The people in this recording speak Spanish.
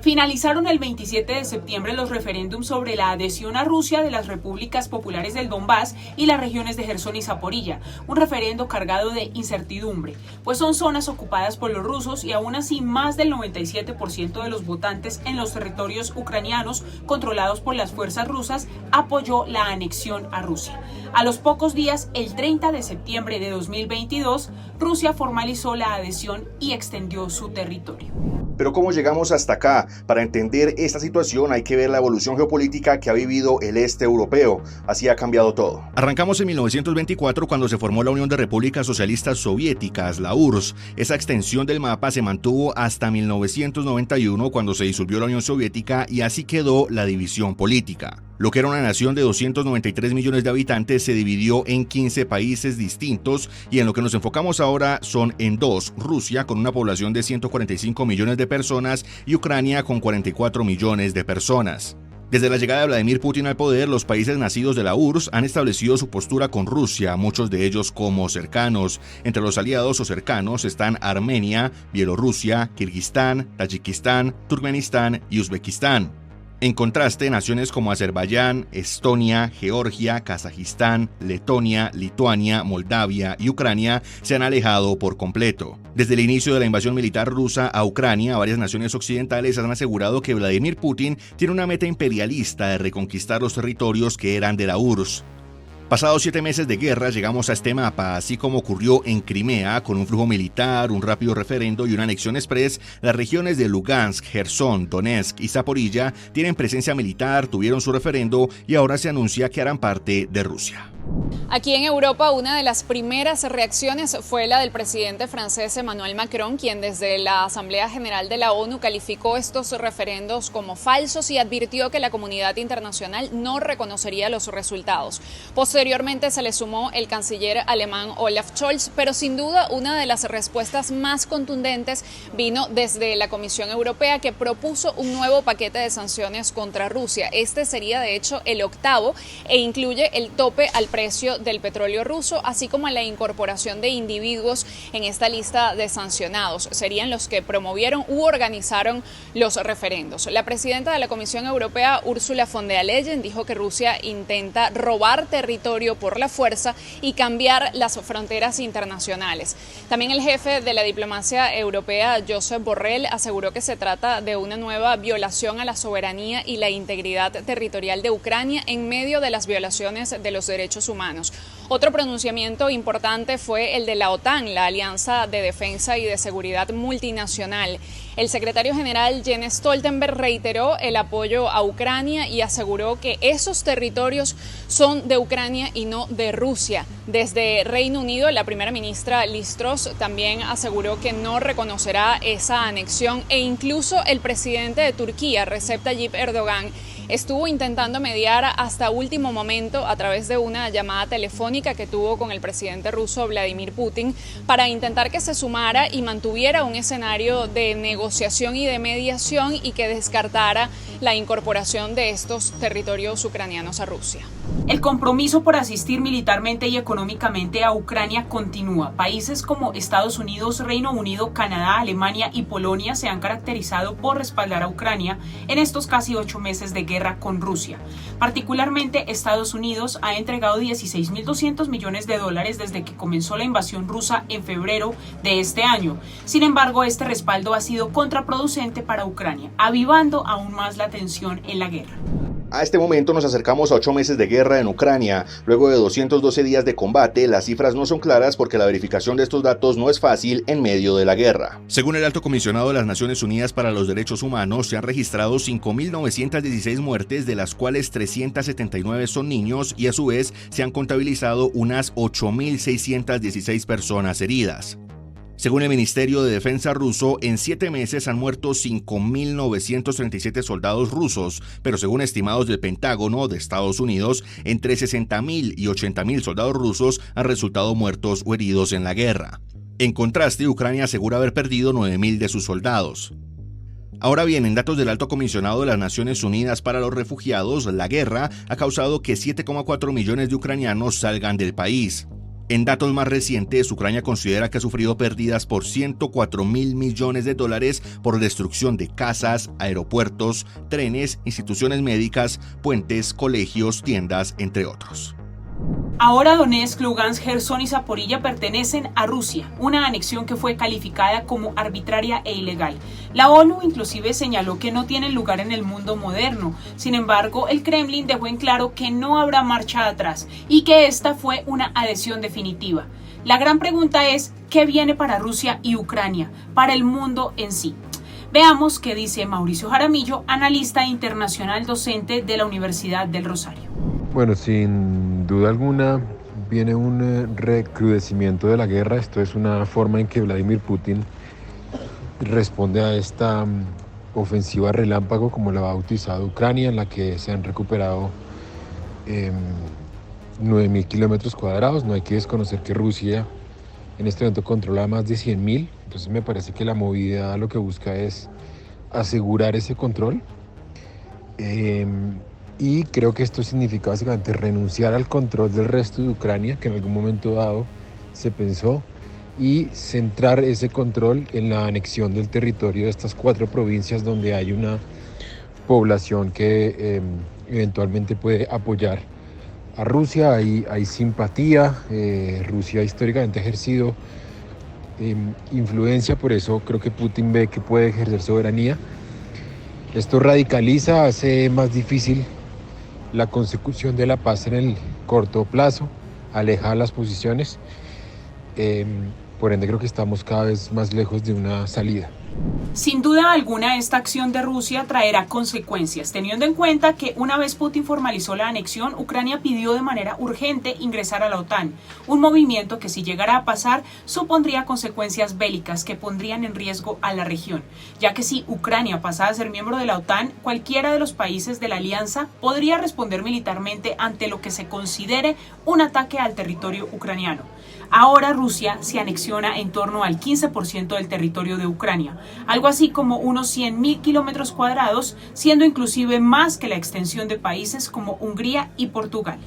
Finalizaron el 27 de septiembre los referéndums sobre la adhesión a Rusia de las repúblicas populares del Donbass y las regiones de Jersón y Zaporilla, un referendo cargado de incertidumbre, pues son zonas ocupadas por los rusos y aún así más del 97% de los votantes en los territorios ucranianos controlados por las fuerzas rusas apoyó la anexión a Rusia. A los pocos días, el 30 de septiembre de 2022, Rusia formalizó la adhesión y extendió su territorio. Pero ¿cómo llegamos hasta acá? Para entender esta situación hay que ver la evolución geopolítica que ha vivido el este europeo. Así ha cambiado todo. Arrancamos en 1924 cuando se formó la Unión de Repúblicas Socialistas Soviéticas, la URSS. Esa extensión del mapa se mantuvo hasta 1991 cuando se disolvió la Unión Soviética y así quedó la división política. Lo que era una nación de 293 millones de habitantes se dividió en 15 países distintos y en lo que nos enfocamos ahora son en dos: Rusia con una población de 145 millones de personas y Ucrania con 44 millones de personas. Desde la llegada de Vladimir Putin al poder, los países nacidos de la URSS han establecido su postura con Rusia, muchos de ellos como cercanos. Entre los aliados o cercanos están Armenia, Bielorrusia, Kirguistán, Tayikistán, Turkmenistán y Uzbekistán. En contraste, naciones como Azerbaiyán, Estonia, Georgia, Kazajistán, Letonia, Lituania, Moldavia y Ucrania se han alejado por completo. Desde el inicio de la invasión militar rusa a Ucrania, varias naciones occidentales han asegurado que Vladimir Putin tiene una meta imperialista de reconquistar los territorios que eran de la URSS. Pasados 7 meses de guerra, llegamos a este mapa, así como ocurrió en Crimea, con un flujo militar, un rápido referendo y una anexión express. Las regiones de Lugansk, Jersón, Donetsk y Zaporilla tienen presencia militar, tuvieron su referendo y ahora se anuncia que harán parte de Rusia. Aquí en Europa, una de las primeras reacciones fue la del presidente francés Emmanuel Macron, quien desde la Asamblea General de la ONU calificó estos referendos como falsos y advirtió que la comunidad internacional no reconocería los resultados. Posteriormente se le sumó el canciller alemán Olaf Scholz, pero sin duda una de las respuestas más contundentes vino desde la Comisión Europea, que propuso un nuevo paquete de sanciones contra Rusia. Este sería de hecho el 8º e incluye el tope al precio del petróleo ruso, así como la incorporación de individuos en esta lista de sancionados. Serían los que promovieron u organizaron los referendos. La presidenta de la Comisión Europea, Ursula von der Leyen, dijo que Rusia intenta robar territorio por la fuerza y cambiar las fronteras internacionales. También el jefe de la diplomacia europea, Josep Borrell, aseguró que se trata de una nueva violación a la soberanía y la integridad territorial de Ucrania en medio de las violaciones de los derechos humanos. Otro pronunciamiento importante fue el de la OTAN, la Alianza de Defensa y de Seguridad Multinacional. El secretario general Jens Stoltenberg reiteró el apoyo a Ucrania y aseguró que esos territorios son de Ucrania y no de Rusia. Desde Reino Unido, la primera ministra Liz Truss también aseguró que no reconocerá esa anexión e incluso el presidente de Turquía, Recep Tayyip Erdogan, estuvo intentando mediar hasta último momento a través de una llamada telefónica que tuvo con el presidente ruso Vladimir Putin para intentar que se sumara y mantuviera un escenario de negociación y de mediación y que descartara la incorporación de estos territorios ucranianos a Rusia. El compromiso por asistir militarmente y económicamente a Ucrania continúa. Países como Estados Unidos, Reino Unido, Canadá, Alemania y Polonia se han caracterizado por respaldar a Ucrania en estos casi 8 meses de guerra con Rusia. Particularmente, Estados Unidos ha entregado $16.200 millones desde que comenzó la invasión rusa en febrero de este año. Sin embargo, este respaldo ha sido contraproducente para Ucrania, avivando aún más la tensión en la guerra. A este momento nos acercamos a 8 meses de guerra en Ucrania. Luego de 212 días de combate, las cifras no son claras porque la verificación de estos datos no es fácil en medio de la guerra. Según el Alto Comisionado de las Naciones Unidas para los Derechos Humanos, se han registrado 5.916 muertes, de las cuales 379 son niños, y a su vez se han contabilizado unas 8.616 personas heridas. Según el Ministerio de Defensa ruso, en 7 meses han muerto 5.937 soldados rusos, pero según estimados del Pentágono de Estados Unidos, entre 60.000 y 80.000 soldados rusos han resultado muertos o heridos en la guerra. En contraste, Ucrania asegura haber perdido 9.000 de sus soldados. Ahora bien, en datos del Alto Comisionado de las Naciones Unidas para los Refugiados, la guerra ha causado que 7,4 millones de ucranianos salgan del país. En datos más recientes, Ucrania considera que ha sufrido pérdidas por 104.000 millones de dólares por destrucción de casas, aeropuertos, trenes, instituciones médicas, puentes, colegios, tiendas, entre otros. Ahora Donetsk, Lugansk, Gerson y Zaporilla pertenecen a Rusia, una anexión que fue calificada como arbitraria e ilegal. La ONU inclusive señaló que no tienen lugar en el mundo moderno. Sin embargo, el Kremlin dejó en claro que no habrá marcha atrás y que esta fue una adhesión definitiva. La gran pregunta es, ¿qué viene para Rusia y Ucrania, para el mundo en sí? Veamos qué dice Mauricio Jaramillo, analista internacional docente de la Universidad del Rosario. Bueno, sin duda alguna viene un recrudecimiento de la guerra. Esto es una forma en que Vladimir Putin responde a esta ofensiva relámpago, como la ha bautizado Ucrania, en la que se han recuperado 9.000 kilómetros cuadrados. No hay que desconocer que Rusia en este momento controla más de 100.000. Entonces me parece que la movida lo que busca es asegurar ese control. Y creo que esto significa básicamente renunciar al control del resto de Ucrania, que en algún momento dado se pensó, y centrar ese control en la anexión del territorio de estas 4 provincias donde hay una población que eventualmente puede apoyar a Rusia. Hay simpatía. Rusia históricamente ha ejercido influencia, por eso creo que Putin ve que puede ejercer soberanía. Esto radicaliza, hace más difícil la consecución de la paz en el corto plazo, aleja las posiciones, por ende creo que estamos cada vez más lejos de una salida. Sin duda alguna, esta acción de Rusia traerá consecuencias, teniendo en cuenta que una vez Putin formalizó la anexión, Ucrania pidió de manera urgente ingresar a la OTAN, un movimiento que si llegara a pasar supondría consecuencias bélicas que pondrían en riesgo a la región, ya que si Ucrania pasa a ser miembro de la OTAN, cualquiera de los países de la alianza podría responder militarmente ante lo que se considere un ataque al territorio ucraniano. Ahora Rusia se anexiona en torno al 15% del territorio de Ucrania, algo así como unos 100.000 kilómetros cuadrados, siendo inclusive más que la extensión de países como Hungría y Portugal.